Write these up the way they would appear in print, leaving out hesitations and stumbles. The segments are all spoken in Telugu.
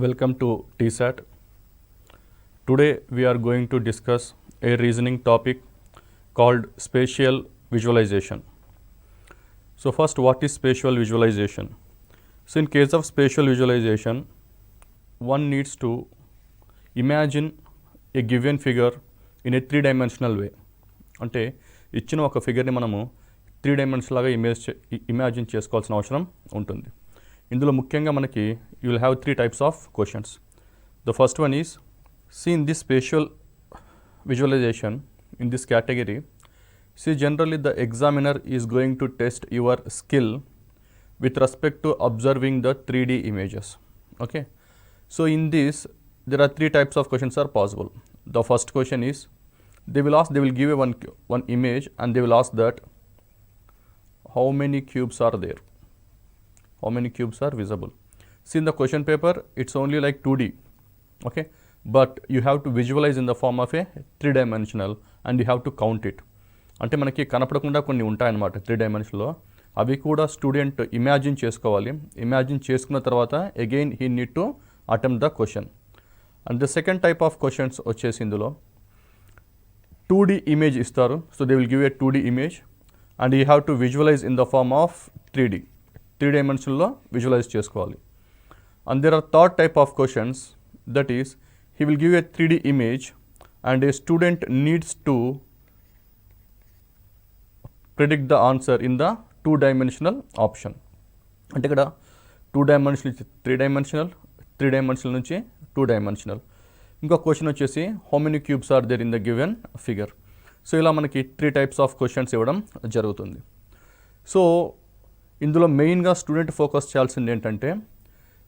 Welcome to TSAT. Today we are going to discuss a reasoning topic called spatial visualization. So first, what is spatial visualization? So in case of spatial visualization, one needs to imagine a given figure in a three-dimensional way. అంటే ఇచ్చిన ఒక ఫిగర్ని మనము త్రీ డైమెన్షన్ లాగా ఇమాజిన్ చేసుకోవాల్సిన అవసరం ఉంటుంది. ఇందులో ముఖ్యంగా మనకి you will have three types of questions. The first one is see in this spatial visualization in this category, see generally the examiner is going to test your skill with respect to observing the 3D images. Okay, so in this there are three types of questions are possible. The first question is they will give a one image and they will ask that how many cubes are there, how many cubes are visible. See in the question paper it's only like 2D, okay, but you have to visualize in the form of a three dimensional and you have to count it. అంటే మనకి కనపడకుండా కొన్ని ఉంటాయన్నమాట త్రీ డైమెన్షన్లో, అవి కూడా స్టూడెంట్ ఇమాజిన్ చేసుకోవాలి. ఇమాజిన్ చేసుకున్న తర్వాత again he need to attempt the question. And the second type of questions వచ్చేసి ఇందులో 2D ఇమేజ్ ఇస్తారు. So they will give a 2D image and you have to visualize in the form of 3D, three డైమెన్షన్లో విజువలైజ్ చేసుకోవాలి. And there are third type of questions, that is he will give a 3D image and a student needs to predict the answer in the two-dimensional option. అంటే ఇక్కడ 2 డైమెన్షనల్ నుంచి 3 డైమెన్షనల్, 3 డైమెన్షనల్ నుంచి 2 డైమెన్షనల్. ఇంకో క్వశ్చన్ వచ్చేసి how many cubes are there in the given figure. So ఇలా మనకి 3 టైప్స్ ఆఫ్ క్వశ్చన్స్ ఇవ్వడం జరుగుతుంది. సో ఇందులో మెయిన్గా స్టూడెంట్ ఫోకస్ చేయాల్సింది ఏంటంటే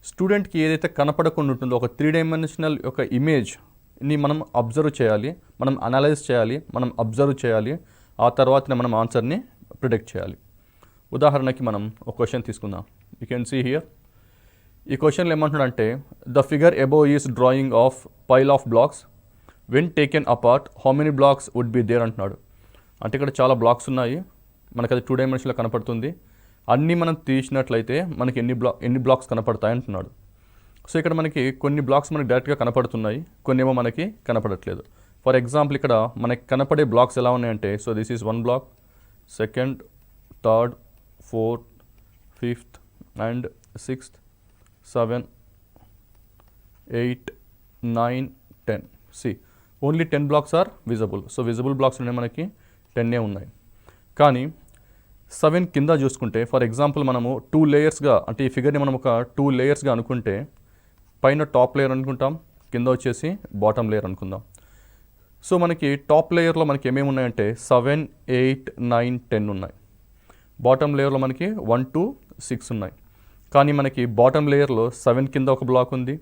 స్టూడెంట్కి ఏదైతే కనపడకుండా ఉంటుందో ఒక 3 డైమెన్షనల్ యొక్క ఇమేజ్ని మనం అబ్జర్వ్ చేయాలి, మనం అనలైజ్ చేయాలి, మనం అబ్జర్వ్ చేయాలి, ఆ తర్వాతనే మనం ఆన్సర్ని ప్రిడిక్ట్ చేయాలి. ఉదాహరణకి మనం ఒక క్వశ్చన్ తీసుకుందాం. You can see here. ఈ క్వశ్చన్లో ఏమంటున్నాడంటే the figure above is drawing of pile of blocks when taken apart how many blocks would be there అంటున్నాడు. అంటే ఇక్కడ చాలా బ్లాక్స్ ఉన్నాయి, మనకు అది 2 డైమెన్షన్లో కనపడుతుంది. అన్నీ మనం తీసినట్లయితే మనకి ఎన్ని బ్లాక్స్ కనపడతాయి అంటున్నాడు. సో ఇక్కడ మనకి కొన్ని బ్లాక్స్ మనకి డైరెక్ట్గా కనపడుతున్నాయి, కొన్ని ఏమో మనకి కనపడట్లేదు. ఫర్ ఎగ్జాంపుల్ ఇక్కడ మనకి కనపడే బ్లాక్స్ ఎలా ఉన్నాయంటే, so this is 1 block, second, third, fourth, fifth and 6th, 7, 8, 9, 10. See only 10 blocks are visible. So visible blocks ఉన్నాయి మనకి 10 ఉన్నాయి. కానీ 7 కింద చూసుకుంటే ఫర్ ఎగ్జాంపుల్ మనము 2 లేయర్స్గా, అంటే ఈ ఫిగర్ని మనం ఒక 2 లేయర్స్గా అనుకుంటే పైన టాప్ లేయర్ అనుకుంటాం, కింద వచ్చేసి బాటమ్ లేయర్ అనుకుందాం. సో మనకి టాప్ లేయర్లో మనకి ఏమేమి ఉన్నాయంటే 7, 8, 9, 10 ఉన్నాయి. బాటమ్ లేయర్లో మనకి 1 to 6 ఉన్నాయి. కానీ మనకి బాటమ్ లేయర్లో 7 కింద ఒక బ్లాక్ ఉంది,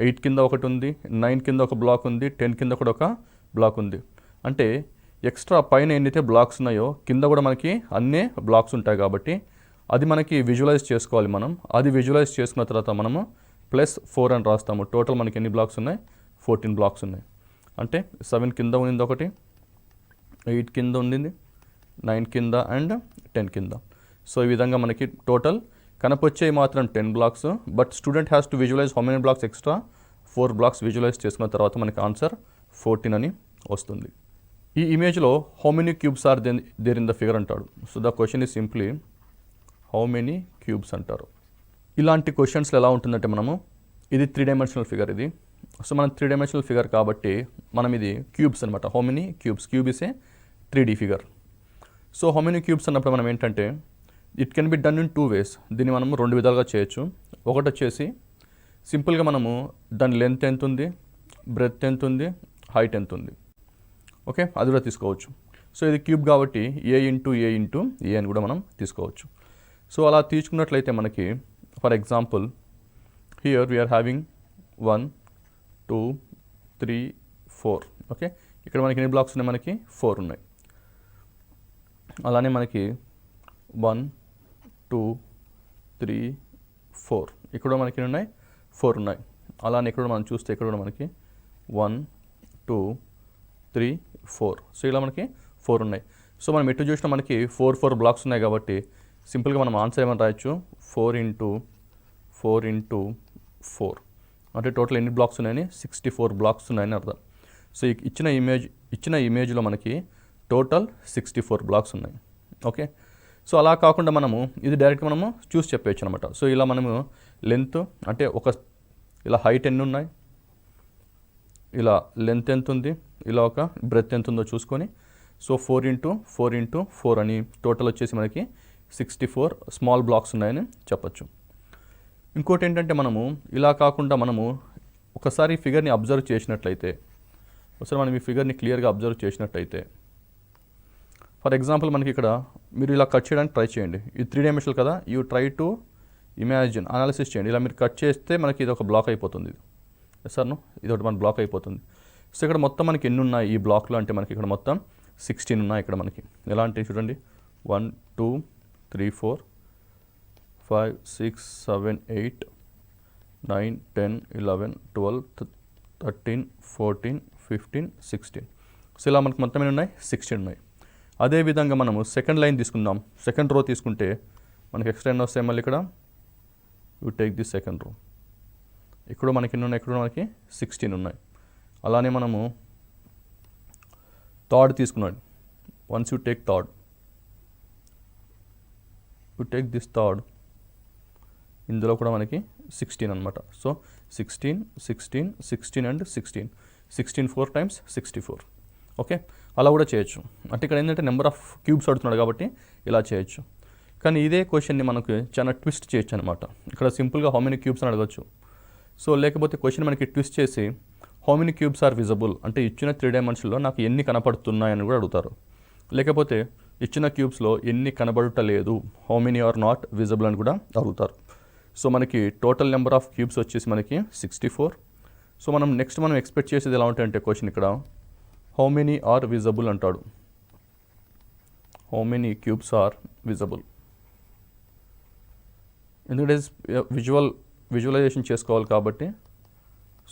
8 కింద ఒకటి ఉంది, 9 కింద ఒక బ్లాక్ ఉంది, 10 కింద కూడా ఒక బ్లాక్ ఉంది. అంటే ఎక్స్ట్రా పైన ఎన్నైతే బ్లాక్స్ ఉన్నాయో కింద కూడా మనకి అన్నీ బ్లాక్స్ ఉంటాయి. కాబట్టి అది మనకి విజువలైజ్ చేసుకోవాలి. మనం అది విజువలైజ్ చేసుకున్న తర్వాత మనము +4 అని రాస్తాము. టోటల్ మనకి ఎన్ని బ్లాక్స్ ఉన్నాయి, 14 బ్లాక్స్ ఉన్నాయి. అంటే 7 కింద ఉంది ఒకటి, 8 కింద ఉంది, 9 కింద అండ్ 10 కింద. సో ఈ విధంగా మనకి టోటల్ కనపొచ్చేవి మాత్రం 10 blocks. But student has to visualize how many blocks, extra 4 blocks visualize చేసుకున్న తర్వాత మనకి ఆన్సర్ 14 అని వస్తుంది. ఈ ఇమేజ్లో how many cubes are there in the figure అంటాడు. So the question is simply how many cubes అంటారు. ఇలాంటి క్వశ్చన్స్లో ఎలా ఉంటుందంటే మనము ఇది 3 డైమెన్షనల్ ఫిగర్ ఇది. సో మనం 3 డైమెన్షనల్ ఫిగర్ కాబట్టి మనం ఇది క్యూబ్స్ అనమాట. How many cubes, cube is a 3D figure. So how many cubes అన్నప్పుడు మనం ఏంటంటే it can be done in 2 ways. దీన్ని మనము 2 విధాలుగా చేయొచ్చు. ఒకటి వచ్చేసి సింపుల్గా మనము దాని లెంత్ ఎంత ఉంది, బ్రెడ్త్ ఎంత ఉంది, హైట్ ఎంత ఉంది, ఓకే, అది కూడా తీసుకోవచ్చు. సో ఇది క్యూబ్ కాబట్టి A ఇంటూ A అని కూడా మనం తీసుకోవచ్చు. సో అలా తీసుకున్నట్లయితే మనకి for example here we are having 1, 2, 3, 4. Okay, ఇక్కడ మనకి ఎన్ని బ్లాక్స్ ఉన్నాయి, మనకి 4 ఉన్నాయి. అలానే మనకి 1, 2, 3, 4 ఇక్కడ మనకి ఎన్ని ఉన్నాయి, 4 ఉన్నాయి. అలానే ఇక్కడ మనం చూస్తే ఇక్కడ కూడా మనకి 1, 2, 3, 4. సో ఇలా మనకి 4 ఉన్నాయి. సో మనం ఎటు చూసినా మనకి 4 బ్లాక్స్ ఉన్నాయి కాబట్టి సింపుల్గా మనం ఆన్సర్ ఏమని రాయొచ్చు, 4 into 4. అంటే టోటల్ ఎన్ని బ్లాక్స్ ఉన్నాయని 64 బ్లాక్స్ ఉన్నాయని అర్థం. సో ఇచ్చిన ఇమేజ్లో మనకి టోటల్ 64 బ్లాక్స్ ఉన్నాయి. ఓకే, సో అలా కాకుండా మనము ఇది డైరెక్ట్ మనము చూసి చెప్పేయచ్చు అనమాట. సో ఇలా మనము లెంత్ అంటే ఇలా హైట్ ఎన్ని ఉన్నాయి, ఇలా లెంత్ ఎంత ఉంది, ఇలా ఒక బ్రెత్ ఎంత ఉందో చూసుకొని సో 4x4x4 అని టోటల్ వచ్చేసి మనకి 64 స్మాల్ బ్లాక్స్ ఉన్నాయని చెప్పచ్చు. ఇంకోటి ఏంటంటే మనము ఇలా కాకుండా మనము ఒకసారి ఈ ఫిగర్ని అబ్జర్వ్ చేసినట్లయితే, ఒకసారి మనం ఈ ఫిగర్ని క్లియర్గా అబ్జర్వ్ చేసినట్లయితే, ఫర్ ఎగ్జాంపుల్ మనకి ఇక్కడ మీరు ఇలా కట్ చేయడానికి ట్రై చేయండి. ఇది 3 డైమెన్షనల్ కదా, you try to imagine analysis చేయండి. ఇలా మీరు కట్ చేస్తే మనకి ఇది ఒక బ్లాక్ అయిపోతుంది. సార్ను ఇది ఒకటి మన బ్లాక్ అయిపోతుంది. సో ఇక్కడ మొత్తం మనకి ఎన్ని ఉన్నాయి ఈ బ్లాక్లో అంటే మనకి ఇక్కడ మొత్తం 16 ఉన్నాయి. ఇక్కడ మనకి ఎలా అంటే చూడండి 1 2 3 4 5 6 7 8 9 10 11 12 13 14 15 16. సో ఇలా మనకి మొత్తం ఎన్ని ఉన్నాయి 16 ఉన్నాయి. అదేవిధంగా మనము సెకండ్ లైన్ తీసుకుందాం. సెకండ్ రో తీసుకుంటే మనకి ఎక్స్ట్రా ఎన్ని వస్తాయి మళ్ళీ ఇక్కడ, you take the second row. ఇక్కడ మనకి ఎన్ని ఉన్నాయి, ఇక్కడ మనకి 16 ఉన్నాయి. అలానే మనము థర్డ్ తీసుకున్నాడు. Once you take third, you take this third, ఇందులో కూడా మనకి 16 అనమాట. So 16 16 16 and 16 16 4 times 64. ఓకే, అలా కూడా చేయొచ్చు. అంటే ఇక్కడ ఏంటంటే నెంబర్ ఆఫ్ క్యూబ్స్ అడుగుతున్నాడు కాబట్టి ఇలా చేయొచ్చు. కానీ ఇదే క్వశ్చన్ని మనకు చాలా ట్విస్ట్ చేయొచ్చు అనమాట. ఇక్కడ సింపుల్గా హౌ మెనీ క్యూబ్స్ అని అడగచ్చు. సో లేకపోతే క్వశ్చన్ మనకి ట్విస్ట్ చేసి how many cubes are visible అంటే ఇచ్చిన 3 డైమెన్షన్లో నాకు ఎన్ని కనపడుతున్నాయని కూడా అడుగుతారు. లేకపోతే ఇచ్చిన క్యూబ్స్లో ఎన్ని కనబడటలేదు, how many are not visible అని కూడా అడుగుతారు. సో మనకి టోటల్ నెంబర్ ఆఫ్ క్యూబ్స్ వచ్చేసి మనకి 64. సో మనం నెక్స్ట్ మనం ఎక్స్పెక్ట్ చేసేది ఎలా ఉంటాయంటే క్వశ్చన్ ఇక్కడ హౌ మెనీ ఆర్ విజబుల్ అంటాడు. How many cubes are visible, ఎందుకంటే విజువలైజేషన్ చేసుకోవాలి కాబట్టి.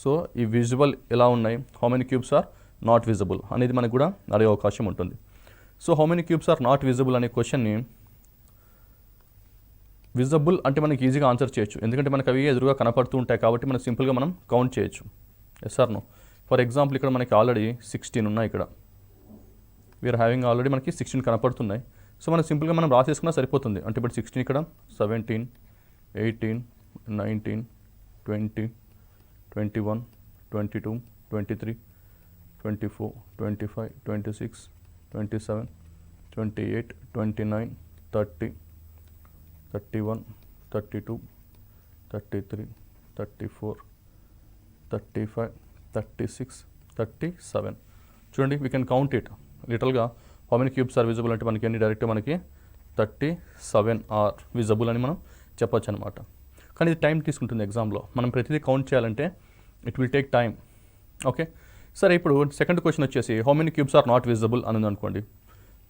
సో ఈ విజువల్ ఎలా ఉన్నాయి, how many cubes are not visible అనేది మనకు కూడా అడిగే అవకాశం ఉంటుంది. So how many cubes are not visible అనే క్వశ్చన్ని విజబుల్ అంటే మనకి ఈజీగా ఆన్సర్ చేయొచ్చు, ఎందుకంటే మనకు అవి ఎదురుగా కనపడుతూ ఉంటాయి కాబట్టి మనం సింపుల్గా మనం కౌంట్ చేయొచ్చు. Yes or no? For example ఇక్కడ మనకి ఆల్రెడీ 16 ఉన్నాయి. ఇక్కడ వీఆర్ హ్యావింగ్ ఆల్రెడీ మనకి 16 కనపడుతున్నాయి. సో మనం సింపుల్గా మనం రాసేసుకున్నా సరిపోతుంది. అంటే ఇప్పుడు 16 ఇక్కడ 17 18 19 20 21 22 23 24 25 26 27 28 29 30 31 32 33 34 35 36 37. చూడండి, వీ కెన్ కౌంట్ ఇట్ లిటల్గా how many cubes are visible అంటే మనకి అన్ని డైరెక్ట్ మనకి 37 ఆర్ విజిబుల్ అని మనం చెప్పొచ్చు అనమాట. కానీ ఇది టైం తీసుకుంటుంది ఎగ్జామ్లో. మనం ప్రతిదీ కౌంట్ చేయాలంటే it will take time. Okay, సరే ఇప్పుడు సెకండ్ క్వశ్చన్ వచ్చేసి how many cubes are not visible అని అనుకోండి.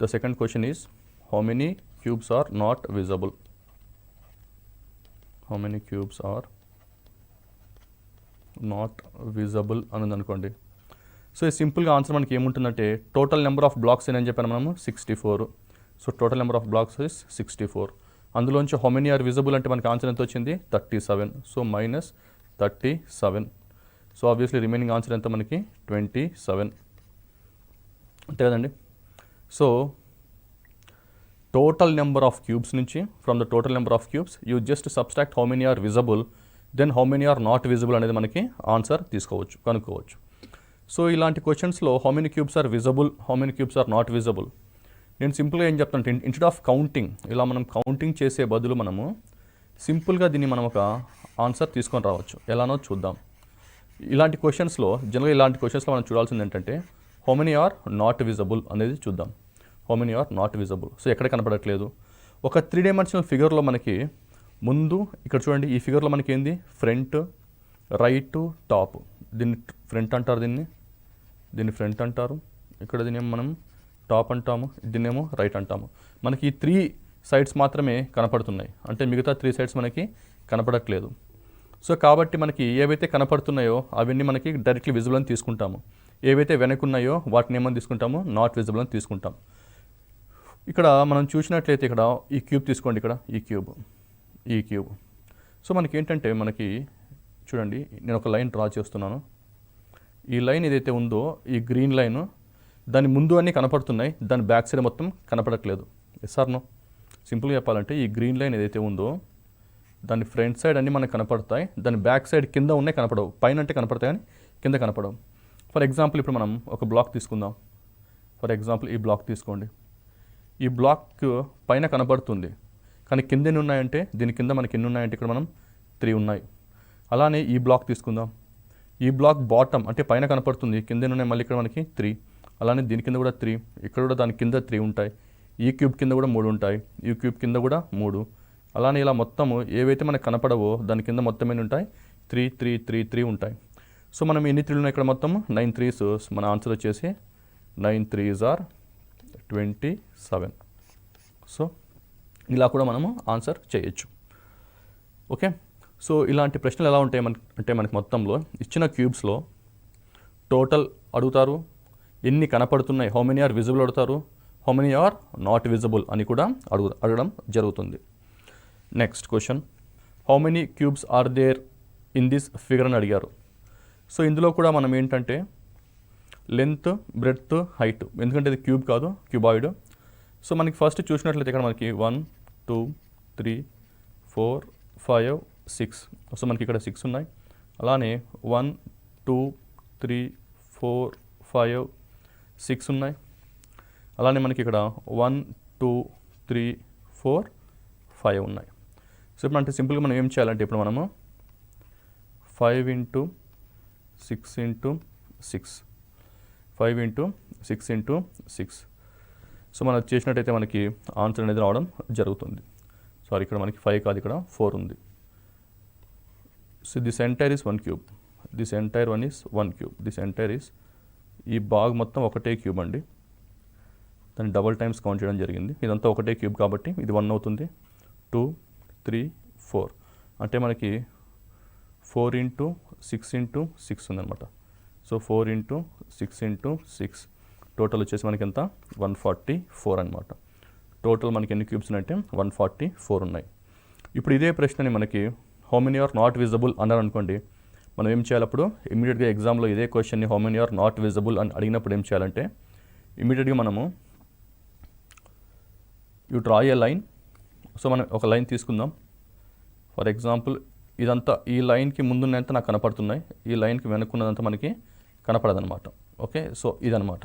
The second question is how many cubes are not visible. How many cubes are not visible అని అనుకోండి. సో ఈ సింపుల్గా ఆన్సర్ మనకి ఏముంటుందంటే టోటల్ నెంబర్ ఆఫ్ బ్లాక్స్ అని చెప్పాను మనము 64. So total number of blacks is 64. అందులోంచి హౌ మెనీ ఆర్ విజబుల్ అంటే మనకి ఆన్సర్ ఎంత వచ్చింది 37. So -37. So obviously remaining answer ఎంత మనకి 27 అంతే కదండి. So total number of cubes నుంచి from the total number of cubes you just subtract how many are visible, then how many are not visible అనేది మనకి ఆన్సర్ కనుక్కోవచ్చు. సో ఇలాంటి క్వశ్చన్స్లో how many cubes are visible, how many cubes are not visible, నేను సింపుల్గా ఏం చెప్తానంటే ఇన్స్టెడ్ ఆఫ్ కౌంటింగ్ ఇలా మనం కౌంటింగ్ చేసే బదులు మనము సింపుల్గా దీన్ని మనం ఒక ఆన్సర్ తీసుకొని రావచ్చు. ఎలానో చూద్దాం. ఇలాంటి క్వశ్చన్స్లో మనం చూడాల్సింది ఏంటంటే how many are not visible అనేది చూద్దాం. How many are not visible. So ఎక్కడ కనపడట్లేదు. ఒక 3 డైమెన్షనల్ ఫిగర్లో మనకి ముందు ఇక్కడ చూడండి, ఈ ఫిగర్లో మనకి ఏంది ఫ్రంట్, రైట్, టాప్. దీన్ని ఫ్రంట్ అంటారు, దీన్ని ఫ్రంట్ అంటారు. ఇక్కడ దీన్ని మనం టాప్ అంటాము, దీన్నేమో రైట్ అంటాము. మనకి ఈ 3 సైడ్స్ మాత్రమే కనపడుతున్నాయి, అంటే మిగతా 3 సైడ్స్ మనకి కనపడట్లేదు. సో కాబట్టి మనకి ఏవైతే కనపడుతున్నాయో అవన్నీ మనకి డైరెక్ట్లీ విజిబుల్ అని తీసుకుంటాము. ఏవైతే వెనకున్నాయో వాటిని ఏమని తీసుకుంటాము, నాట్ విజిబుల్ అని తీసుకుంటాం. ఇక్కడ మనం చూసినట్లయితే ఇక్కడ ఈ క్యూబ్ తీసుకోండి, ఇక్కడ ఈ క్యూబ్. సో మనకి ఏంటంటే మనకి చూడండి నేను ఒక లైన్ డ్రా చేస్తున్నాను. ఈ లైన్ ఏదైతే ఉందో ఈ గ్రీన్ లైన్ దాని ముందు అన్నీ కనపడుతున్నాయి, దాని బ్యాక్ సైడ్ మొత్తం కనపడట్లేదు. Yes or no? సింపుల్గా చెప్పాలంటే ఈ గ్రీన్ లైన్ ఏదైతే ఉందో దాని ఫ్రంట్ సైడ్ అన్నీ మనకు కనపడతాయి, దాని బ్యాక్ సైడ్ కింద ఉన్నాయి కనపడవు. పైన అంటే కనపడతాయి కానీ కింద కనపడవు. ఫర్ ఎగ్జాంపుల్ ఇప్పుడు మనం ఒక బ్లాక్ తీసుకుందాం. ఫర్ ఎగ్జాంపుల్ ఈ బ్లాక్ తీసుకోండి. ఈ బ్లాక్ పైన కనపడుతుంది కానీ కింద ఎన్ని ఉన్నాయంటే దీని కింద మనకి ఎన్ని ఉన్నాయంటే ఇక్కడ మనం 3 ఉన్నాయి. అలానే ఈ బ్లాక్ తీసుకుందాం. ఈ బ్లాక్ బాటమ్ అంటే పైన కనపడుతుంది, కింద ఎన్ని ఉన్నాయి మళ్ళీ ఇక్కడ మనకి 3. అలానే దీని కింద కూడా 3, ఇక్కడ కూడా దాని కింద 3 ఉంటాయి. ఈ క్యూబ్ కింద కూడా 3 ఉంటాయి, ఈ క్యూబ్ కింద కూడా 3. అలానే ఇలా మొత్తము ఏవైతే మనకు కనపడవో దాని కింద మొత్తం ఎన్ని ఉంటాయి 3 3 3 3 ఉంటాయి. సో మనం ఎన్ని 3 ఉన్నాయి ఇక్కడ మొత్తం 9 3s. మన ఆన్సర్ వచ్చేసి 9 3s are 27. సో ఇలా కూడా మనము ఆన్సర్ చేయొచ్చు. ఓకే, సో ఇలాంటి ప్రశ్నలు ఎలా ఉంటాయి అంటే మనకి మొత్తంలో ఇచ్చిన క్యూబ్స్లో టోటల్ అడుగుతారు, ఎన్ని కనపడుతున్నాయి హౌ మెనీ ఆర్ విజిబుల్ అడుగుతారు, how many are not visible అని కూడా అడగడం జరుగుతుంది. Next question, how many cubes are there in this figure అని అడిగారు. సో ఇందులో కూడా మనం ఏంటంటే లెంత్, బ్రెడ్త్, హైట్, ఎందుకంటే ఇది క్యూబ్ కాదు క్యూబాయిడ్. సో మనకి ఫస్ట్ చూసినట్లయితే ఇక్కడ మనకి 1 2 3 4 5 6. సో మనకి ఇక్కడ 6 ఉన్నాయి. అలానే 1 2 3 4 5 6 ఉన్నాయి. అలానే మనకి ఇక్కడ 1 2 3 4 5 ఉన్నాయి. సో ఇప్పుడు అంటే సింపుల్గా మనం ఏం చేయాలంటే ఇప్పుడు మనము 5 into 6 into 6 5 into 6 into 6. So మనం చేసినట్టయితే మనకి ఆన్సర్ అనేది రావడం జరుగుతుంది. సారీ, ఇక్కడ మనకి 5 కాదు, ఇక్కడ 4 ఉంది. So this entire is 1 cube, this entire one is 1 cube, this entire is, ఈ బాగ్ మొత్తం ఒకటే క్యూబ్ అండి. దాన్ని డబల్ టైమ్స్ కౌంట్ చేయడం జరిగింది. ఇదంతా ఒకటే క్యూబ్ కాబట్టి ఇది 1 అవుతుంది. 2 3 4 అంటే మనకి 4 into 6 into 6 ఉందన్నమాట. సో 4 into 6 into 6 టోటల్ వచ్చేసి మనకి ఎంత 144 అనమాట. టోటల్ మనకి ఎన్ని క్యూబ్స్ ఉన్నాయంటే 144 ఉన్నాయి. ఇప్పుడు ఇదే ప్రశ్నని మనకి how many are not visible అన్నారు అనుకోండి, మనం ఏం చేయాలి అప్పుడు ఇమీడియట్గా ఎగ్జామ్లో ఇదే క్వశ్చన్ని how many are not visible అని అడిగినప్పుడు ఏం చేయాలంటే ఇమీడియట్గా మనము you draw a line. So మనం ఒక లైన్ తీసుకుందాం. ఫర్ ఎగ్జాంపుల్ ఇదంతా ఈ లైన్కి ముందున్నంత నాకు కనపడుతున్నాయి, ఈ లైన్కి వెనుక్కున్నదంతా మనకి కనపడదనమాట. ఓకే, సో ఇదనమాట.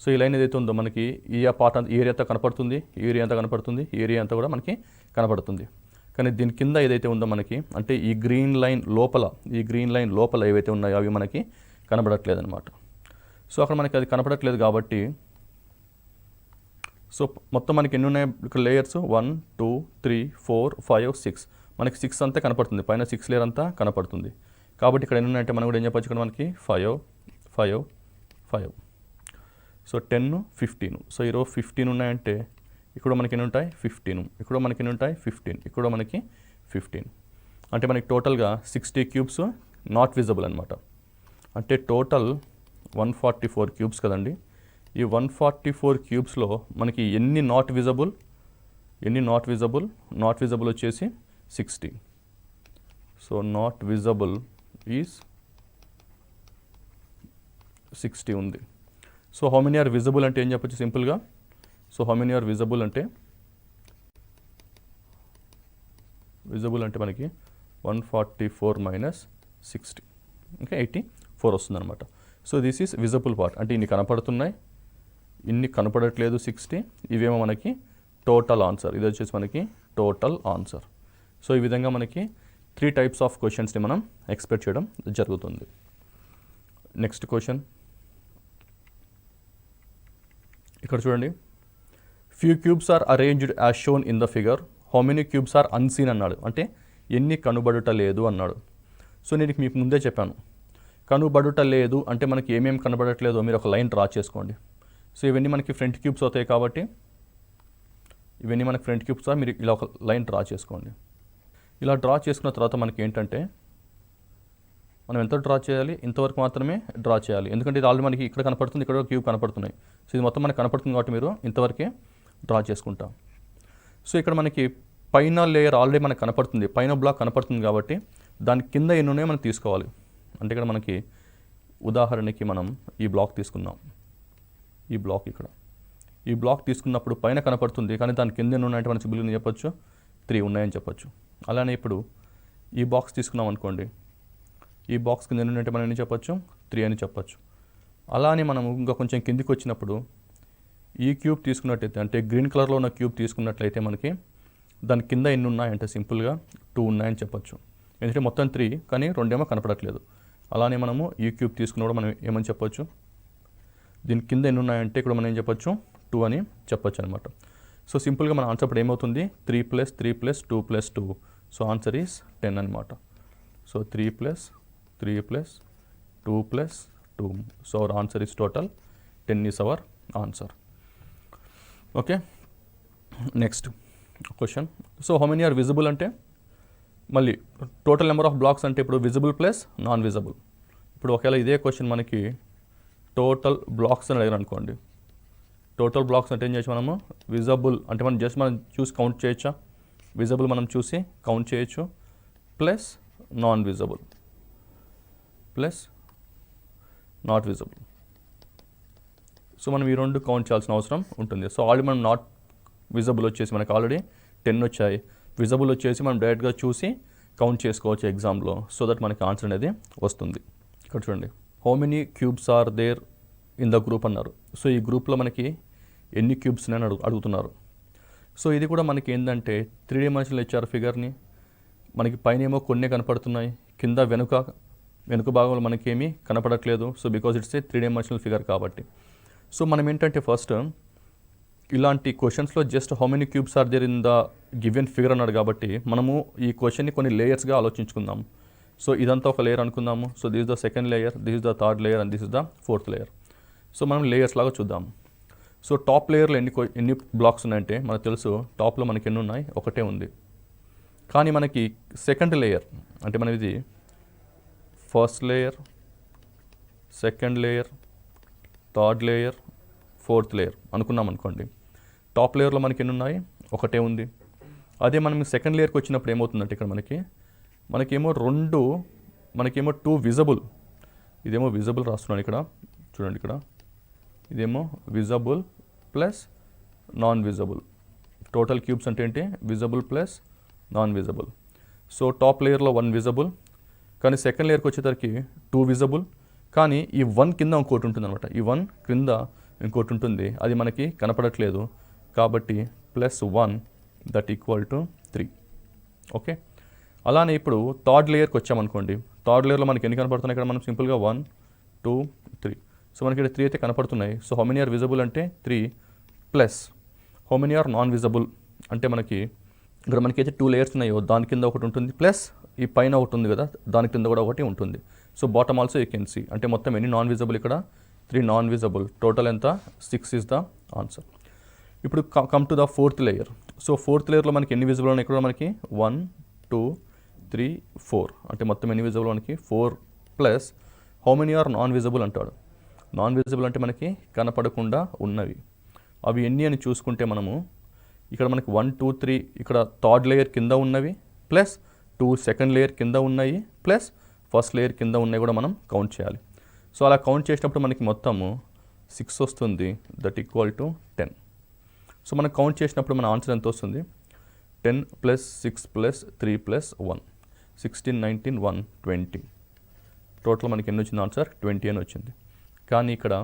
సో ఈ లైన్ ఏదైతే ఉందో మనకి ఈ పార్ట్ అంతా ఏరియా అంతా కనపడుతుంది, ఏరియా అంతా కనపడుతుంది, ఏరియా అంతా కూడా మనకి కనపడుతుంది. కానీ దీని కింద ఏదైతే ఉందో మనకి అంటే ఈ గ్రీన్ లైన్ లోపల ఏవైతే ఉన్నాయో అవి మనకి కనపడట్లేదు అనమాట. సో అక్కడ మనకి అది కనపడట్లేదు కాబట్టి సో మొత్తం మనకి ఎన్ని ఉన్నాయి ఇక్కడ లేయర్స్ 1 2 3 4 5 6. మనకి 6 అంతా కనపడుతుంది, పైన 6 లేయర్ అంతా కనపడుతుంది. కాబట్టి ఇక్కడ ఎన్ని ఉన్నాయంటే మనం కూడా ఏం చెప్పచ్చు, ఇక్కడ మనకి 5 5 5. సో 10 15. సో ఈరోజు 15 ఉన్నాయంటే ఇక్కడ మనకి ఎన్ని ఉంటాయి 15, ఇక్కడ మనకి ఎన్ని ఉంటాయి 15, ఇక్కడ మనకి 15. అంటే మనకి టోటల్గా 60 క్యూబ్స్ నాట్ విజిబుల్ అనమాట. అంటే టోటల్ 144 క్యూబ్స్ కదండి. ఈ 144 క్యూబ్స్లో మనకి ఎన్ని నాట్ విజిబుల్ వచ్చేసి 60. సో నాట్ విజిబుల్ ఈజ్ 60 ఉంది. So how many are visible అంటే ఏం చెప్పచ్చు సింపుల్గా. So how many are visible అంటే మనకి 144 minus 60, ఓకే 84 వస్తుంది అనమాట. So this is visible part. అంటే ఇన్ని కనపడుతున్నాయి, ఇన్ని కనపడట్లేదు 60, ఇవేమో మనకి టోటల్ ఆన్సర్. ఇది వచ్చేసి మనకి టోటల్ ఆన్సర్. సో ఈ విధంగా మనకి 3 types ఆఫ్ క్వశ్చన్స్ని మనం ఎక్స్పెక్ట్ చేయడం జరుగుతుంది. నెక్స్ట్ క్వశ్చన్ ఇక్కడ చూడండి. Few cubes are arranged as shown in the figure, how many cubes are unseen అన్నాడు. అంటే ఎన్ని కనుబడుట లేదు అన్నాడు. సో నేను మీకు ముందే చెప్పాను, కనుబడుట లేదు అంటే మనకి ఏమేమి కనబడట్లేదో మీరు ఒక లైన్ డ్రా చేసుకోండి. సో ఇవన్నీ మనకి ఫ్రంట్ క్యూబ్స్ అవుతాయి కాబట్టి ఇవన్నీ మనకి ఫ్రంట్ క్యూబ్స్, మీరు ఇలా ఒక లైన్ డ్రా చేసుకోండి. ఇలా డ్రా చేసుకున్న తర్వాత మనకి ఏంటంటే మనం ఎంత డ్రా చేయాలి, ఇంతవరకు మాత్రమే డ్రా చేయాలి. ఎందుకంటే ఇది ఆల్రెడీ మనకి ఇక్కడ కనపడుతుంది, ఇక్కడ క్యూబ్ కనపడుతున్నాయి. సో ఇది మొత్తం మనకి కనపడుతుంది కాబట్టి మీరు ఇంతవరకే డ్రా చేసుకుంటాం. సో ఇక్కడ మనకి పైన లేయర్ ఆల్రెడీ మనకు కనపడుతుంది, పైన బ్లాక్ కనపడుతుంది కాబట్టి దాని కింద ఎన్ని ఉన్నాయో మనం తీసుకోవాలి. అంటే ఇక్కడ మనకి ఉదాహరణకి మనం ఈ బ్లాక్ తీసుకుందాం. ఈ బ్లాక్ ఇక్కడ ఈ బ్లాక్ తీసుకున్నప్పుడు పైన కనపడుతుంది, కానీ దాని కింద ఎన్ని ఉన్నాయంటే మనం సింపుల్గా చెప్పొచ్చు 3 ఉన్నాయని చెప్పొచ్చు. అలానే ఇప్పుడు ఈ బాక్స్ తీసుకున్నాం అనుకోండి, ఈ బాక్స్ కింద ఎన్ని ఉన్నాయంటే మనం ఎన్ని చెప్పొచ్చు 3 అని చెప్పొచ్చు. అలానే మనము ఇంకా కొంచెం కిందికి వచ్చినప్పుడు ఈ క్యూబ్ తీసుకున్నట్టయితే, అంటే గ్రీన్ కలర్లో ఉన్న క్యూబ్ తీసుకున్నట్లయితే మనకి దాని కింద ఎన్ని ఉన్నాయంటే సింపుల్గా 2 ఉన్నాయని చెప్పొచ్చు. ఎందుకంటే మొత్తం 3 కానీ 2 ఏమో కనపడట్లేదు. అలానే మనము ఈ క్యూబ్ తీసుకున్నప్పుడు మనం ఏమని చెప్పొచ్చు, దీని కింద ఎన్ని ఉన్నాయంటే ఇక్కడ మనం ఏం చెప్పొచ్చు 2 అని చెప్పొచ్చు అనమాట. సో సింపుల్గా మన ఆన్సర్ ఇప్పుడు ఏమవుతుంది 3 + 3 + 2 + 2. సో ఆన్సర్ ఈస్ 10 అనమాట. So 3 + 3 + 2 + 2. So our answer is total 10 is our answer. Okay, next question. So how many are visible అంటే మళ్ళీ టోటల్ నెంబర్ ఆఫ్ బ్లాక్స్ అంటే ఇప్పుడు విజిబుల్ ప్లస్ నాన్ విజిబుల్. ఇప్పుడు ఒకవేళ ఇదే క్వశ్చన్ మనకి టోటల్ బ్లాక్స్ అని అడిగారు అనుకోండి, టోటల్ బ్లాక్స్ అంటే ఏం చేయొచ్చు మనము, విజిబుల్ అంటే మనం జస్ట్ మనం చూసి కౌంట్ చేయొచ్చా, విజిబుల్ మనం చూసి కౌంట్ చేయొచ్చు, plus non visible plus not visible. So మనం ఈ రెండు కౌంట్ చేయాల్సిన అవసరం ఉంటుంది. సో ఆల్రెడీ మనం నాట్ విజిబుల్ వచ్చేసి మనకు ఆల్రెడీ 10 వచ్చాయి, విజిబుల్ వచ్చేసి మనం డైరెక్ట్గా చూసి కౌంట్ చేసుకోవచ్చు ఎగ్జామ్లో, సో దట్ మనకి ఆన్సర్ అనేది వస్తుంది. ఇక్కడ చూడండి, how many cubes are there in the group అన్నారు. సో ఈ గ్రూప్లో మనకి ఎన్ని క్యూబ్స్ అని అడుగుతున్నారు. సో ఇది కూడా మనకి ఏంటంటే 3 డైమెన్షనల్ ఇచ్చారు ఫిగర్ని, మనకి పైన ఏమో కొన్ని కనపడుతున్నాయి, కింద వెనుక భాగంలో మనకి ఏమీ కనపడట్లేదు. So because it's a 3 dimensional figure కాబట్టి. సో మనం ఏంటంటే ఫస్ట్ ఇలాంటి క్వశ్చన్స్లో just how many cubes are there in the given figure అన్నాడు కాబట్టి మనము ఈ క్వశ్చన్ని కొన్ని లేయర్స్గా ఆలోచించుకుందాం. సో ఇదంతా ఒక లేయర్ అనుకుందాము. So this is the second layer, this is the third layer and this is the fourth layer. So మనం లేయర్స్ లాగా చూద్దాం. సో టాప్ లేయర్లో ఎన్ని బ్లాక్స్ ఉన్నాయంటే మనకు తెలుసు, టాప్లో మనకి ఎన్ని ఉన్నాయి, ఒకటే ఉంది. కానీ మనకి సెకండ్ లేయర్ అంటే మనం ఇది first layer, second layer, third layer, fourth layer అనుకున్నాం అనుకోండి. టాప్ లేయర్లో మనకి ఎన్ని ఉన్నాయి, ఒకటే ఉంది. అదే మనం సెకండ్ లేయర్కి వచ్చినప్పుడు ఏమవుతుందంటే ఇక్కడ మనకేమో మనకేమో 2 విజిబుల్, ఇదేమో విజిబుల్ రాస్తున్నాను ఇక్కడ చూడండి, ఇక్కడ ఇదేమో visible plus non visible. Total cubes అంటే ఏంటి, visible plus non visible. So top లేయర్లో 1 విజిబుల్, కానీ సెకండ్ లేయర్కి వచ్చేసరికి 2 విజిబుల్, కానీ ఈ 1 కింద ఇంకోటి ఉంటుంది అనమాట. ఈ 1 క్రింద ఇంకోటి ఉంటుంది, అది మనకి కనపడట్లేదు కాబట్టి +1 దట్ ఈక్వల్ టు 3. ఓకే, అలానే ఇప్పుడు థర్డ్ లేయర్కి వచ్చామనుకోండి, థర్డ్ లేయర్లో మనకి ఎన్ని కనపడుతున్నాయి, ఇక్కడ మనం సింపుల్గా 1 2 3. సో మనకి ఇక్కడ 3 అయితే కనపడుతున్నాయి. So how many are visible అంటే 3 plus how many are non visible అంటే మనకి ఇక్కడ మనకైతే 2 లేయర్స్ ఉన్నాయో దాని కింద ఒకటి ఉంటుంది, ప్లస్ ఈ పైన ఒకటి ఉంది కదా దాని కింద కూడా ఒకటి ఉంటుంది. So bottom also you can see. అంటే మొత్తం ఎన్ని నాన్ విజిబుల్, ఇక్కడ 3 నాన్ విజిబుల్, టోటల్ ఎంత 6 ఈజ్ ద ఆన్సర్. ఇప్పుడు come to the fourth layer. So fourth లేయర్లో మనకి ఎన్ని విజిబుల్ ఉన్నాయి, ఇక్కడ మనకి 1 2 3 4 అంటే మొత్తం ఎన్ని విజిబుల్ మనకి 4 plus how many are non visible అంటాడు. నాన్ విజిబుల్ అంటే మనకి కనపడకుండా ఉన్నవి, అవి ఎన్ని అని చూసుకుంటే మనము ఇక్కడ మనకి 1 2 3 ఇక్కడ థర్డ్ లేయర్ కింద ఉన్నవి, ప్లస్ 2 సెకండ్ లేయర్ కింద ఉన్నాయి, ప్లస్ ఫస్ట్ లేయర్ కింద ఉన్నాయి కూడా మనం కౌంట్ చేయాలి. సో అలా కౌంట్ చేసినప్పుడు మనకి మొత్తము 6 వస్తుంది, దట్ ఈక్వల్ టు 10. సో మనం కౌంట్ చేసినప్పుడు మన ఆన్సర్ ఎంత వస్తుంది, 10 + 6 + 3 + 1 16 19 1 20. టోటల్ మనకి ఎన్ని వచ్చింది, ఆన్సర్ 20 అని వచ్చింది. కానీ ఇక్కడ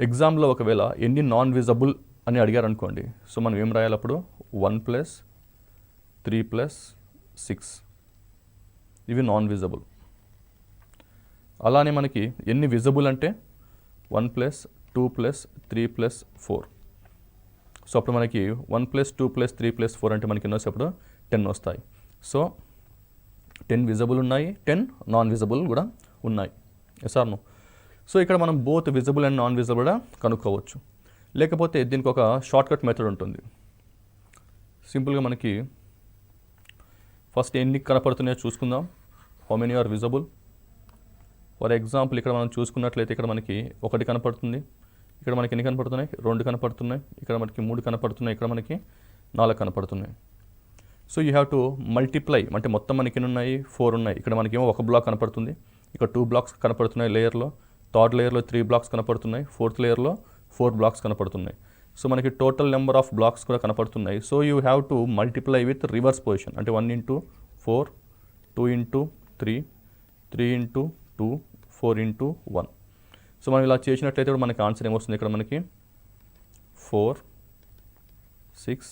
ఎగ్జామ్లో ఒకవేళ ఎన్ని నాన్ విజిబుల్ అని అడిగారు అనుకోండి, సో మనం ఏం రాయాలి అప్పుడు 1 + 3 + 6 ఇవి నాన్ విజిబుల్. అలానే మనకి ఎన్ని విజిబుల్ అంటే 1 + 2 + 3 + 4. సో అప్పుడు మనకి 1 + 2 + 3 + 4 అంటే మనకి ఎన్ని వస్తాయి, అప్పుడు 10 వస్తాయి. సో 10 విజిబుల్ ఉన్నాయి, 10 నాన్ విజిబుల్ కూడా ఉన్నాయి. Yes or no? సో ఇక్కడ మనం both visible and non visible కూడా కనుక్కోవచ్చు. లేకపోతే దీనికి ఒక షార్ట్కట్ మెథడ్ ఉంటుంది. సింపుల్గా మనకి ఫస్ట్ ఎన్ని కనపడుతున్నాయో చూసుకుందాం, how many are visible. For example ఇక్కడ మనం చూసుకున్నట్లయితే ఇక్కడ మనకి 1 కనపడుతుంది, ఇక్కడ మనకి ఎన్ని కనపడుతున్నాయి, 2 కనపడుతున్నాయి, ఇక్కడ మనకి 3 కనపడుతున్నాయి, ఇక్కడ మనకి 4 కనపడుతున్నాయి. So you have to multiply, అంటే మొత్తం మనకి ఎన్ని ఉన్నాయి, 4 ఉన్నాయి. ఇక్కడ మనకేమో ఒక బ్లాక్ కనపడుతుంది, ఇక్కడ 2 బ్లాక్స్ కనపడుతున్నాయి లేయర్లో, థర్డ్ లేయర్లో 3 బ్లాక్స్ కనపడుతున్నాయి, ఫోర్త్ లేయర్లో 4 బ్లాక్స్ కనపడుతున్నాయి. సో మనకి టోటల్ నెంబర్ ఆఫ్ బ్లాక్స్ కూడా కనపడుతున్నాయి. So you have to multiply with reverse position, అంటే 1 into 4, 2 into 3, 3 into 2, 4 into 1. So మనం ఇలా చేసినట్లయితే కూడా మనకి ఆన్సర్ ఏమొస్తుంది, ఇక్కడ మనకి 4, 6,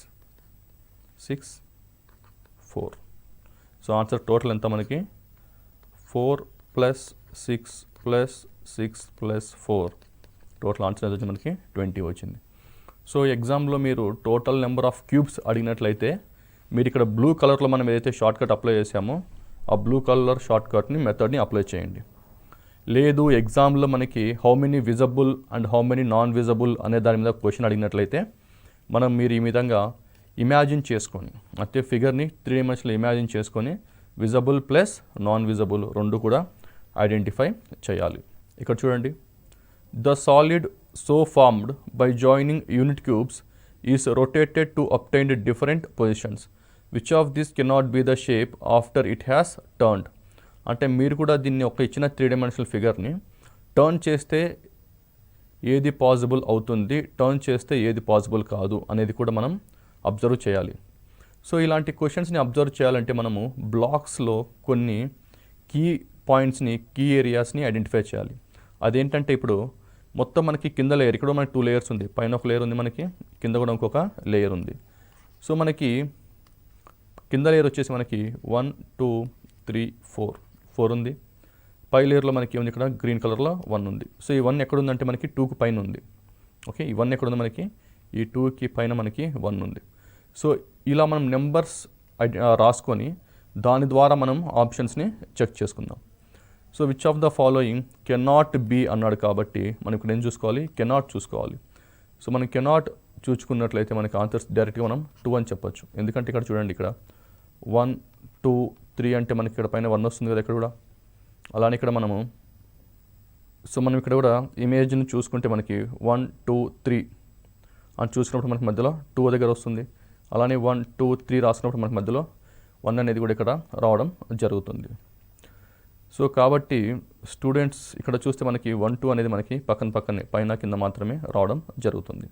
6, 4. సో ఆన్సర్ టోటల్ ఎంత మనకి 4 + 6 + 6 + 4, టోటల్ ఆన్సర్ ఎంత వచ్చింది మనకి 20 వచ్చింది. సో ఎగ్జామ్లో మీరు టోటల్ నెంబర్ ఆఫ్ క్యూబ్స్ అడిగినట్లయితే మీరు ఇక్కడ బ్లూ కలర్లో మనం ఏదైతే షార్ట్ కట్ అప్లై చేసామో ఆ బ్లూ కలర్ షార్ట్ కట్ని మెథడ్ని అప్లై చేయండి. లేదు ఎగ్జామ్లో మనకి how many visible and how many non visible అనే దాని మీద క్వశ్చన్ అడిగినట్లయితే మీరు ఈ విధంగా ఇమాజిన్ చేసుకొని, అంటే ఫిగర్ని 3 డైమెన్షన్లో ఇమాజిన్ చేసుకొని విజబుల్ ప్లస్ నాన్ విజబుల్ రెండు కూడా ఐడెంటిఫై చేయాలి. ఇక్కడ చూడండి, the solid so formed by joining unit cubes is rotated to obtain different positions, which of this cannot be the shape after it has turned. అంటే మీరు కూడా దీన్ని ఒక ఇచ్చిన 3 డైమెన్షనల్ ఫిగర్ని టర్న్ చేస్తే ఏది పాసిబుల్ అవుతుంది, టర్న్ చేస్తే ఏది పాసిబుల్ కాదు అనేది కూడా మనం అబ్జర్వ్ చేయాలి. సో ఇలాంటి క్వశ్చన్స్ని అబ్జర్వ్ చేయాలంటే మనము బ్లాక్స్లో కొన్ని కీ పాయింట్స్ని, కీ ఏరియాస్ని ఐడెంటిఫై చేయాలి. అదేంటంటే ఇప్పుడు మొత్తం మనకి కింద లేయర్, ఇక్కడ మనకి 2 లేయర్స్ ఉంది, పైన ఒక లేయర్ ఉంది, మనకి కింద కూడా ఇంకొక లేయర్ ఉంది. సో మనకి కింద లేయర్ వచ్చేసి మనకి 1, 2, 3, 4 ఉంది. పై లేయర్లో మనకి ఏముంది, ఇక్కడ గ్రీన్ కలర్లో 1 ఉంది. సో ఈ 1 ఎక్కడ ఉందంటే మనకి 2కి పైన ఉంది. ఓకే, ఈ 1 ఎక్కడ ఉంది, మనకి ఈ 2కి పైన మనకి 1 ఉంది. సో ఇలా మనం నెంబర్స్ రాసుకొని దాని ద్వారా మనం ఆప్షన్స్ని చెక్ చేసుకుందాం. So which of the following cannot be అన్నాడు కాబట్టి మనం ఇక్కడ ఏం చూసుకోవాలి, కెనాట్ చూసుకోవాలి. సో మనం కెనాట్ చూసుకున్నట్లయితే మనకి ఆన్సర్స్ డైరెక్ట్గా మనం 2 అని చెప్పొచ్చు. ఎందుకంటే ఇక్కడ చూడండి, ఇక్కడ 1, 2, 3 అంటే మనకి ఇక్కడ పైన 1 వస్తుంది కదా ఇక్కడ కూడా. అలానే ఇక్కడ మనం ఇక్కడ కూడా ఇమేజ్ని చూసుకుంటే మనకి 1, 2, 3 అని చూసుకున్నప్పుడు మనకి మధ్యలో 2 దగ్గర వస్తుంది. అలానే 1, 2, 3 రాసుకున్నప్పుడు మనకి మధ్యలో 1 అనేది కూడా ఇక్కడ రావడం జరుగుతుంది. సో కాబట్టి స్టూడెంట్స్ ఇక్కడ చూస్తే మనకి 1, 2 అనేది మనకి పక్కనే పైన కింద మాత్రమే రావడం జరుగుతుంది.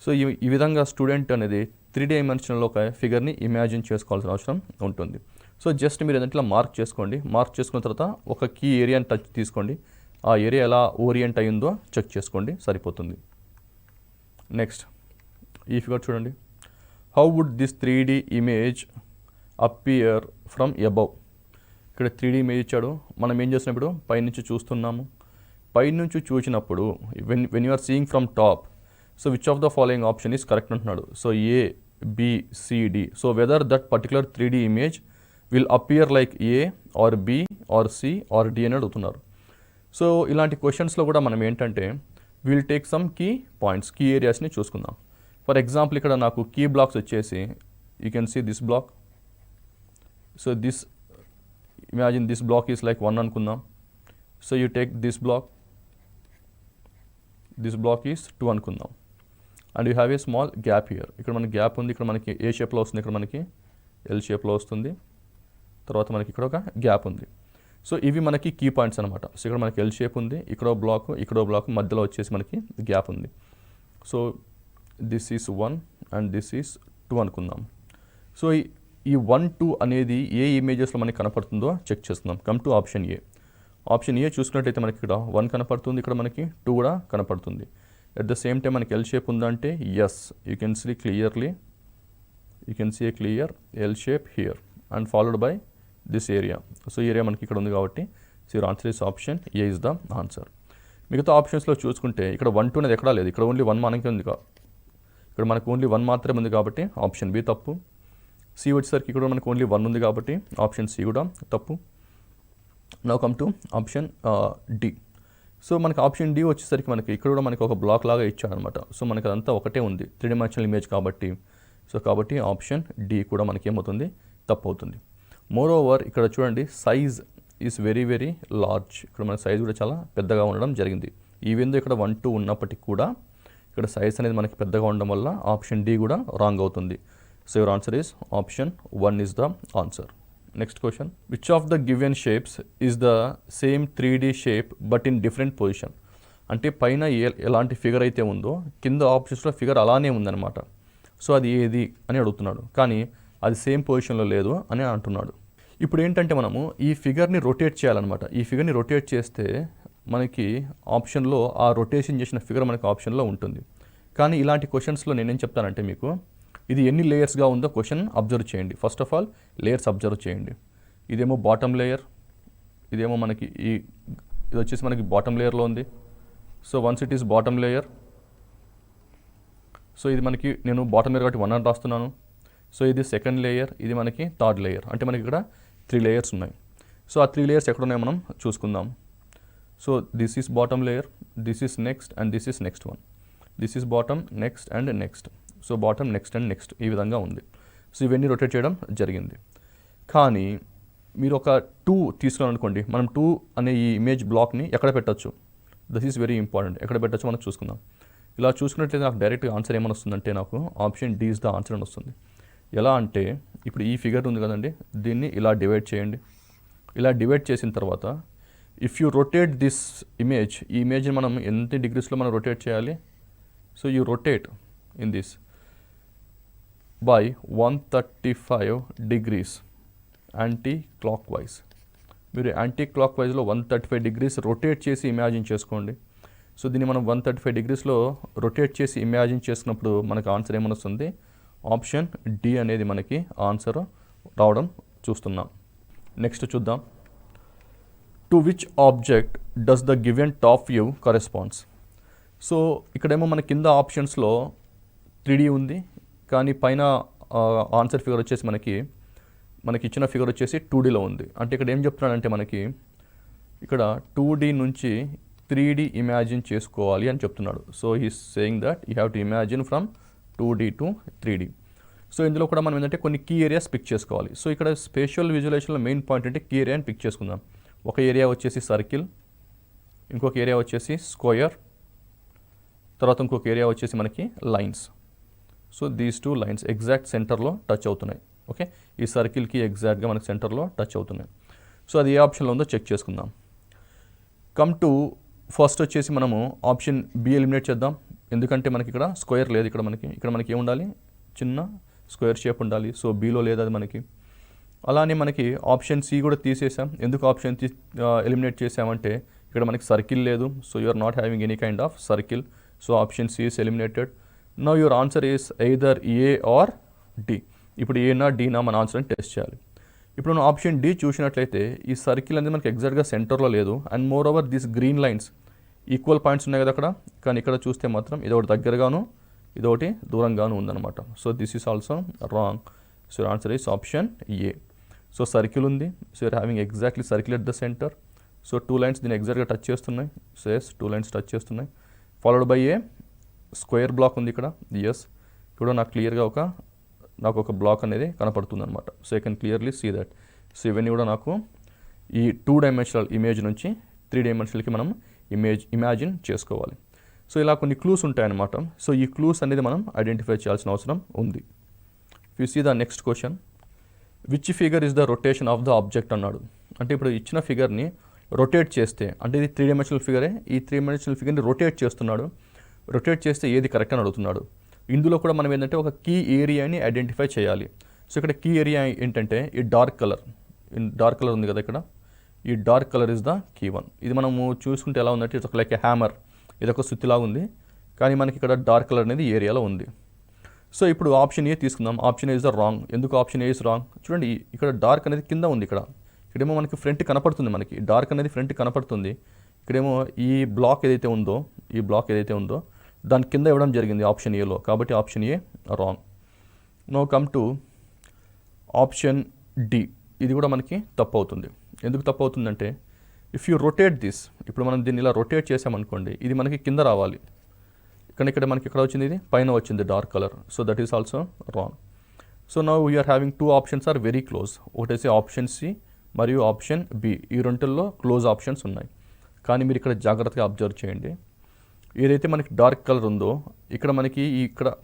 సో ఈ విధంగా స్టూడెంట్ అనేది 3 డైమెన్షనల్లో ఒక ఫిగర్ని ఇమాజిన్ చేసుకోవాల్సిన అవసరం ఉంటుంది. సో జస్ట్ మీరు ఏదంటే మార్క్ చేసుకోండి. మార్క్ చేసుకున్న తర్వాత ఒక కీ ఏరియాని టచ్ తీసుకోండి, ఆ ఏరియా ఎలా ఓరియంట్ అయ్యిందో చెక్ చేసుకోండి, సరిపోతుంది. నెక్స్ట్ ఈ ఫిగర్ చూడండి, how would this 3D image appear from above. ఇక్కడ 3D ఇమేజ్ ఇచ్చాడు, మనం ఏం చేస్తున్నప్పుడు పైనుంచి చూస్తున్నాము. పైనుంచి చూసినప్పుడు when you are seeing from top, so which of the following option is correct అంటున్నాడు. So A, B, C, D. So whether that particular 3D image will appear like A or B or C or D అని అడుగుతున్నారు. సో ఇలాంటి క్వశ్చన్స్లో కూడా మనం ఏంటంటే will take some key points, key ఏరియాస్ని చూసుకుందాం. ఫర్ ఎగ్జాంపుల్ ఇక్కడ నాకు కీ బ్లాక్స్ వచ్చేసి you can see this block. So this imagine this block is like 1 అనుకుందాం. So you take this block is 2 అనుకుందాం. And you have a small gap here. ఇక్కడ మనకి గ్యాప్ ఉంది, ఇక్కడ మనకి ఏ షేప్లో వస్తుంది, ఇక్కడ మనకి ఎల్ షేప్లో వస్తుంది, తర్వాత మనకి ఇక్కడ ఒక గ్యాప్ ఉంది. సో ఇవి మనకి కీ పాయింట్స్ అనమాట. సో ఇక్కడ మనకి ఎల్ షేప్ ఉంది, ఇక్కడ బ్లాక్ మధ్యలో వచ్చేసి మనకి గ్యాప్ ఉంది. So this is 1 and this is 2 అనుకుందాం. సో ఈ 1, 2 అనేది ఏ ఇమేజెస్లో మనకి కనపడుతుందో చెక్ చేస్తున్నాం. Come to option A. Option A చూసుకున్నట్టయితే మనకి ఇక్కడ 1 కనపడుతుంది, ఇక్కడ మనకి 2 కూడా కనపడుతుంది. అట్ ద సేమ్ టైం మనకి ఎల్ షేప్ ఉందంటే yes, you can see clearly, you can see a clear L shape here and followed by this area. So area మనకి ఇక్కడ ఉంది కాబట్టి so your answer is option A is the answer. మిగతా ఆప్షన్స్లో చూసుకుంటే ఇక్కడ 1, 2 అనేది ఎక్కడా లేదు, ఇక్కడ ఓన్లీ 1 మనకి ఉంది. ఇక్కడ మనకు ఓన్లీ 1 మాత్రమే ఉంది కాబట్టి ఆప్షన్ బి తప్పు. సి వచ్చేసరికి ఇక్కడ మనకు ఓన్లీ 1 ఉంది కాబట్టి ఆప్షన్ సి కూడా తప్పు. Now come to option D. So మనకి ఆప్షన్ డి వచ్చేసరికి మనకి ఇక్కడ కూడా మనకి ఒక బ్లాక్ లాగా ఇచ్చాడనమాట. సో మనకి అదంతా ఒకటే ఉంది, 3 డైమెన్షనల్ ఇమేజ్ కాబట్టి. సో కాబట్టి ఆప్షన్ డి కూడా మనకి ఏమవుతుంది, తప్పు అవుతుంది. మోర్ ఓవర్ ఇక్కడ చూడండి, size is very very large. ఇక్కడ మన సైజ్ కూడా చాలా పెద్దగా ఉండడం జరిగింది. ఈవెన్ ఇక్కడ 1, 2 ఉన్నప్పటికీ కూడా ఇక్కడ సైజ్ అనేది మనకి పెద్దగా ఉండడం వల్ల ఆప్షన్ డి కూడా రాంగ్ అవుతుంది. So your answer is option 1 is the answer. Next question. Which of the given shapes is the same 3D shape but in different position? అంటే పైన ఎలాంటి ఫిగర్ అయితే ఉందో కింద ఆప్షన్స్లో ఫిగర్ అలానే ఉందన్నమాట. సో అది ఏది అని అడుగుతున్నాడు, కానీ అది సేమ్ పొజిషన్లో లేదు అని అంటున్నాడు. ఇప్పుడు ఏంటంటే మనము ఈ ఫిగర్ని రొటేట్ చేయాలన్నమాట. ఈ ఫిగర్ని రొటేట్ చేస్తే మనకి ఆప్షన్లో ఆ రొటేషన్ చేసిన ఫిగర్ మనకి ఆప్షన్లో ఉంటుంది. కానీ ఇలాంటి క్వశ్చన్స్లో నేనేం చెప్తానంటే మీకు ఇది ఎన్ని లేయర్స్గా ఉందో క్వశ్చన్ అబ్జర్వ్ చేయండి. First of all layers observe చేయండి. ఇదేమో బాటమ్ లేయర్, ఇదేమో మనకి ఇది వచ్చేసి మనకి బాటమ్ లేయర్లో ఉంది. So once it is bottom layer, so ఇది మనకి నేను బాటమ్ లేయర్ కాబట్టి 1 అని రాస్తున్నాను. సో ఇది సెకండ్ లేయర్, ఇది మనకి థర్డ్ లేయర్, అంటే మనకి ఇక్కడ 3 లేయర్స్ ఉన్నాయి. సో ఆ 3 లేయర్స్ ఎక్కడ ఉన్నాయో మనం చూసుకుందాం. So this is bottom layer, this is next and this is next one. This is bottom, next and next. So bottom, next and next ఈ విధంగా ఉంది. సో ఇవన్నీ రొటేట్ చేయడం జరిగింది. కానీ మీరు ఒక 2 తీసుకున్నాను అనుకోండి, మనం 2 అనే ఈ ఇమేజ్ బ్లాక్ని ఎక్కడ పెట్టచ్చు? This is very important. ఎక్కడ పెట్టచ్చు మనం చూసుకుందాం. ఇలా చూసుకున్నట్లయితే నాకు డైరెక్ట్గా ఆన్సర్ ఏమని వస్తుందంటే నాకు option D is the answer అని వస్తుంది. ఎలా అంటే ఇప్పుడు ఈ ఫిగర్ ఉంది కదండి, దీన్ని ఇలా డివైడ్ చేయండి. ఇలా డివైడ్ చేసిన తర్వాత if you rotate this image, ఈ ఇమేజ్ని మనం ఎంత డిగ్రీస్లో మనం రొటేట్ చేయాలి? So you rotate in this by 135 degrees anti clock wise. మీరు యాంటీ క్లాక్ వైజ్లో 135 degrees రొటేట్ చేసి ఇమాజిన్ చేసుకోండి. సో దీన్ని మనం 135 degreesలో రొటేట్ చేసి ఇమాజిన్ చేసినప్పుడు మనకు ఆన్సర్ ఏమని వస్తుంది? ఆప్షన్ డి అనేది మనకి ఆన్సర్ రావడం చూస్తున్నాం. నెక్స్ట్ చూద్దాం. To which object does the given top view corresponds? So ఇక్కడేమో మన కింద ఆప్షన్స్లో 3D ఉంది, కానీ పైన ఆన్సర్ ఫిగర్ వచ్చేసి మనకి ఇచ్చిన ఫిగర్ వచ్చేసి 2Dలో ఉంది. అంటే ఇక్కడ ఏం చెప్తున్నాడంటే మనకి ఇక్కడ 2D నుంచి 3D ఇమాజిన్ చేసుకోవాలి అని చెప్తున్నాడు. So he's saying that you have to imagine from 2D to 3D. So ఇందులో కూడా మనం ఏంటంటే కొన్ని కీ ఏరియాస్ పిక్ చేసుకోవాలి. సో ఇక్కడ స్పేషియల్ విజువలైజేషన్లో మెయిన్ పాయింట్ అంటే కీ ఏరియాని పిక్ చేసుకుందాం. ఒక ఏరియా వచ్చేసి సర్కిల్, ఇంకొక ఏరియా వచ్చేసి స్క్వేర్, తర్వాత ఇంకొక ఏరియా వచ్చేసి మనకి lines. So these 2 lines exact సెంటర్లో టచ్ అవుతున్నాయి. ఓకే, ఈ సర్కిల్కి ఎగ్జాక్ట్గా మనకి సెంటర్లో టచ్ అవుతున్నాయి. సో అది ఏ ఆప్షన్లో ఉందో చెక్ చేసుకుందాం. కమ్ టు ఫస్ట్ వచ్చేసి మనము ఆప్షన్ బి ఎలిమినేట్ చేద్దాం. ఎందుకంటే మనకి ఇక్కడ స్క్వేర్ లేదు. ఇక్కడ మనకి ఏం ఉండాలి? చిన్న స్క్వేర్ షేప్ ఉండాలి. సో బీలో లేదు అది మనకి. అలానే మనకి ఆప్షన్ సి కూడా తీసేసాం. ఎందుకు ఆప్షన్ ఎలిమినేట్ చేసామంటే ఇక్కడ మనకి సర్కిల్ లేదు. So you are not having any kind of circle. So option C is eliminated. Now your answer is either A or D. ఇప్పుడు ఏనా డీనా మన ఆన్సర్ని టెస్ట్ చేయాలి. ఇప్పుడు మనం ఆప్షన్ డి చూసినట్లయితే ఈ సర్కిల్ అనేది మనకి ఎగ్జాక్ట్గా సెంటర్లో లేదు. And more over this green lines equal points ఉన్నాయి కదా అక్కడ, కానీ ఇక్కడ చూస్తే మాత్రం ఇదొకటి దగ్గరగాను ఇదొకటి దూరంగాను ఉందన్నమాట. So this is also wrong. So your answer is option A. So circle ఉంది. So you're having exactly circle at the center. So 2 lines దీన్ని ఎగ్జాక్ట్గా టచ్ చేస్తున్నాయి. సో ఎస్ 2 లైన్స్ టచ్ చేస్తున్నాయి. Followed by a square block ఉంది ఇక్కడ. ఎస్, ఇక్కడ నాకు క్లియర్గా నాకు ఒక బ్లాక్ అనేది కనపడుతుంది అనమాట. So I can clearly see that. So ఇవన్నీ కూడా నాకు ఈ 2 డైమెన్షనల్ ఇమేజ్ నుంచి 3 డైమెన్షనల్కి మనం ఇమాజిన్ చేసుకోవాలి. సో ఇలా కొన్ని క్లూస్ ఉంటాయన్నమాట. సో ఈ క్లూస్ అనేది మనం ఐడెంటిఫై చేయాల్సిన అవసరం ఉంది. You see the next question, which figure is the rotation of the object అన్నాడు. అంటే ఇప్పుడు ఇచ్చిన ఫిగర్ని రొటేట్ చేస్తే, అంటే ఇది 3 డైమెన్షనల్ ఫిగరే, ఈ 3 డైమెన్షనల్ ఫిగర్ని రొటేట్ చేస్తున్నాడు. రొటేట్ చేస్తే ఏది కరెక్ట్ అని అడుగుతున్నాడు. ఇందులో కూడా మనం ఏంటంటే ఒక కీ ఏరియాని ఐడెంటిఫై చేయాలి. సో ఇక్కడ కీ ఏరియా ఏంటంటే ఈ డార్క్ కలర్ ఉంది కదా ఇక్కడ, ఈ dark colour is the key one. ఇది మనము చూసుకుంటే ఎలా ఉందంటే ఇట్స్ లైక్ ఏ హ్యామర్, ఇది ఒక సుత్తిలాగా ఉంది, కానీ మనకి ఇక్కడ డార్క్ కలర్ అనేది ఏరియాలో ఉంది. సో ఇప్పుడు ఆప్షన్ ఏ తీసుకుందాం. Option A is the wrong. ఎందుకు ఆప్షన్ ఏ ఇస్ రాంగ్? చూడండి, ఇక్కడ డార్క్ అనేది కింద ఉంది. ఇక్కడేమో మనకి ఫ్రంట్ కనపడుతుంది, మనకి డార్క్ అనేది ఫ్రంట్ కనపడుతుంది. ఇక్కడేమో ఈ బ్లాక్ ఏదైతే ఉందో దాని కింద ఇవ్వడం జరిగింది ఆప్షన్ ఏలో, కాబట్టి option A wrong. No come to option D. ఇది కూడా మనకి తప్పు అవుతుంది. ఎందుకు తప్పు అవుతుందంటే ఇఫ్ యూ రొటేట్ దిస్, ఇప్పుడు మనం దీన్ని ఇలా రొటేట్ చేసామనుకోండి, ఇది మనకి కింద రావాలి. ఇక్కడ మనకి ఎక్కడ వచ్చింది? ఇది పైన వచ్చింది dark colour. So that is also wrong. So now we're having 2 options are very close. ఒకటేసి ఆప్షన్ సి మరియు ఆప్షన్ బి. ఈ రెండుల్లో క్లోజ్ ఆప్షన్స్ ఉన్నాయి. కానీ మీరు ఇక్కడ జాగ్రత్తగా అబ్జర్వ్ చేయండి. ఏదైతే మనకి డార్క్ కలర్ ఉందో ఇక్కడ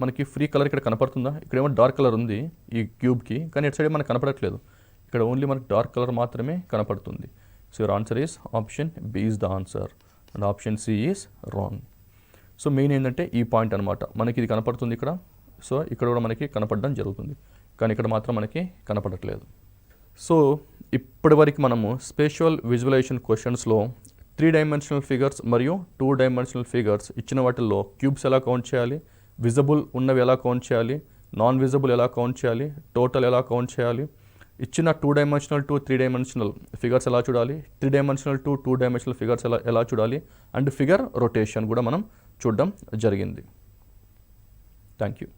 మనకి ఫ్రీ కలర్ ఇక్కడ కనపడుతుందా, ఇక్కడేమో డార్క్ కలర్ ఉంది ఈ క్యూబ్కి, కానీ ఇటు సైడ్ మనకు కనపడట్లేదు, ఇక్కడ ఓన్లీ మనకి డార్క్ కలర్ మాత్రమే కనపడుతుంది. So your answer is option B is the answer and option C is wrong. So main ఏంటంటే ఈ పాయింట్ అనమాట, మనకి ఇది కనపడుతుంది ఇక్కడ, సో ఇక్కడ కూడా మనకి కనపడడం జరుగుతుంది, కానీ ఇక్కడ మాత్రం మనకి కనపడట్లేదు. సో ఇప్పటి వరకు మనము స్పేషియల్ విజువలైజేషన్ క్వశ్చన్స్లో 3 డైమెన్షనల్ ఫిగర్స్ మరియు 2 డైమెన్షనల్ ఫిగర్స్ ఇచ్చిన వాటిల్లో క్యూబ్స్ ఎలా కౌంట్ చేయాలి, విజిబుల్ ఉన్నవి ఎలా కౌంట్ చేయాలి, నాన్ విజిబుల్ ఎలా కౌంట్ చేయాలి, టోటల్ ఎలా కౌంట్ చేయాలి, ఇచ్చిన 2 డైమెన్షనల్ టు 3 డైమెన్షనల్ ఫిగర్స్ ఎలా చూడాలి, 3 డైమెన్షనల్ టు 2 డైమెన్షనల్ ఫిగర్స్ ఎలా చూడాలి, అండ్ ఫిగర్ రొటేషన్ కూడా మనం చూడడం జరిగింది. Thank you.